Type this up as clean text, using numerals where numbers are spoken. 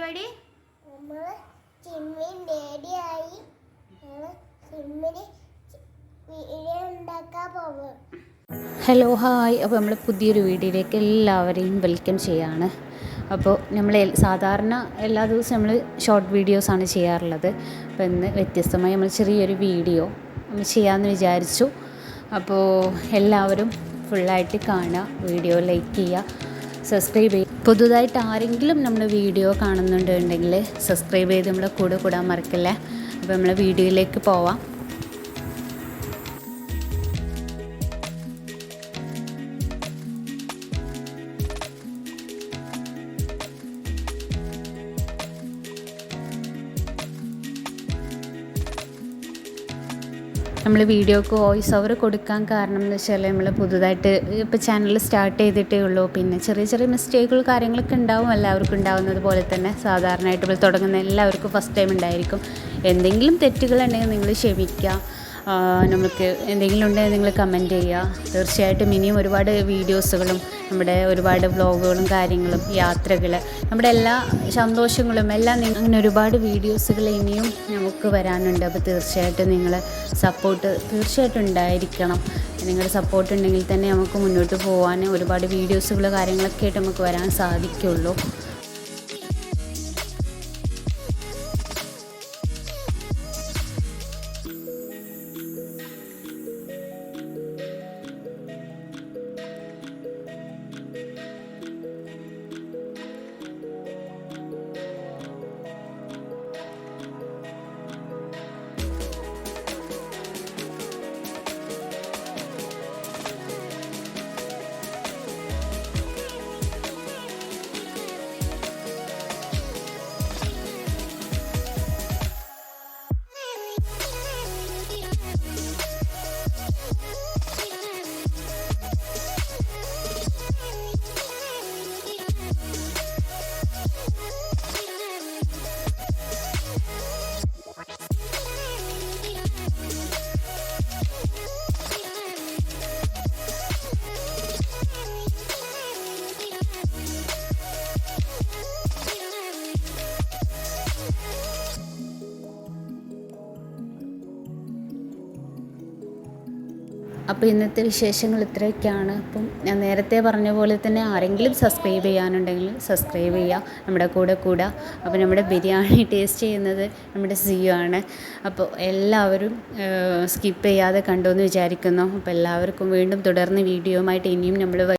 പരിപാടി? Hello hi. അപ്പോൾ നമ്മൾ പുതിയൊരു വീഡിയോയിലേക്ക് എല്ലാവരെയും വെൽക്കം ചെയ്യാണ്. അപ്പോൾ നമ്മൾ സാധാരണ എല്ലാ ദിവസവും നമ്മൾ ഷോർട്ട് വീഡിയോസാണ് ചെയ്യാറുള്ളത്. അപ്പോൾ ഇന്ന് വ്യത്യസ്തമായി നമ്മൾ ചെറിയൊരു വീഡിയോ നമ്മൾ ചെയ്യാമെന്ന് വിചാരിച്ചു. അപ്പോൾ എല്ലാവരും ഫുള്ളായിട്ട് കാണുക, വീഡിയോ ലൈക്ക് ചെയ്യുക, സബ്സ്ക്രൈബ് ചെയ്യുക. പുതുതായിട്ട് ആരെങ്കിലും നമ്മൾ വീഡിയോ കാണുന്നുണ്ടെങ്കിൽ സബ്സ്ക്രൈബ് ചെയ്ത് നമ്മളെ കൂടെ കൂടാൻ മറക്കല്ലേ. അപ്പോൾ നമ്മൾ വീഡിയോയിലേക്ക് പോവാം. നമ്മൾ വീഡിയോക്ക് വോയിസ് ഓവർ കൊടുക്കാൻ കാരണം എന്ന് വെച്ചാൽ നമ്മൾ പുതുതായിട്ട് ഇപ്പോൾ ചാനൽ സ്റ്റാർട്ട് ചെയ്തിട്ടേ ഉള്ളൂ. പിന്നെ ചെറിയ ചെറിയ മിസ്റ്റേക്കുകൾ കാര്യങ്ങളൊക്കെ ഉണ്ടാവും, എല്ലാവർക്കും ഉണ്ടാകുന്നത് പോലെ തന്നെ. സാധാരണയായിട്ട് നമ്മൾ തുടങ്ങുന്ന എല്ലാവർക്കും ഫസ്റ്റ് ടൈം ഉണ്ടായിരിക്കും. എന്തെങ്കിലും തെറ്റുകളുണ്ടെങ്കിൽ നിങ്ങൾ ക്ഷമിക്കുക. നമുക്ക് എന്തെങ്കിലും ഉണ്ടെങ്കിൽ നിങ്ങൾ കമൻറ്റ് ചെയ്യുക. തീർച്ചയായിട്ടും ഇനിയും ഒരുപാട് വീഡിയോസുകളും നമ്മുടെ ഒരുപാട് വ്ളോഗുകളും കാര്യങ്ങളും യാത്രകൾ നമ്മുടെ എല്ലാ സന്തോഷങ്ങളും എല്ലാം അങ്ങനെ ഒരുപാട് വീഡിയോസുകൾ ഇനിയും നമുക്ക് വരാനുണ്ട്. അപ്പോൾ തീർച്ചയായിട്ടും നിങ്ങൾ സപ്പോർട്ട് തീർച്ചയായിട്ടും ഉണ്ടായിരിക്കണം. നിങ്ങളുടെ സപ്പോർട്ട് ഉണ്ടെങ്കിൽ തന്നെ നമുക്ക് മുന്നോട്ട് പോകാൻ ഒരുപാട് വീഡിയോസുകൾ കാര്യങ്ങളൊക്കെ ആയിട്ട് നമുക്ക് വരാൻ സാധിക്കുള്ളൂ. അപ്പോൾ ഇന്നത്തെ വിശേഷങ്ങൾ ഇത്രയൊക്കെയാണ്. അപ്പം ഞാൻ നേരത്തെ പറഞ്ഞ പോലെ തന്നെ ആരെങ്കിലും സബ്സ്ക്രൈബ് ചെയ്യാനുണ്ടെങ്കിൽ സബ്സ്ക്രൈബ് ചെയ്യുക, നമ്മുടെ കൂടെ കൂടുക. അപ്പോൾ നമ്മുടെ ബിരിയാണി ടേസ്റ്റ് ചെയ്യുന്നത് നമ്മുടെ സിയു ആണ്. അപ്പോൾ എല്ലാവരും സ്കിപ്പ് ചെയ്യാതെ കണ്ടു എന്ന് വിചാരിക്കുന്നു. അപ്പോൾ എല്ലാവർക്കും വീണ്ടും തുടർന്ന് വീഡിയോയുമായിട്ട് ഇനിയും നമ്മൾ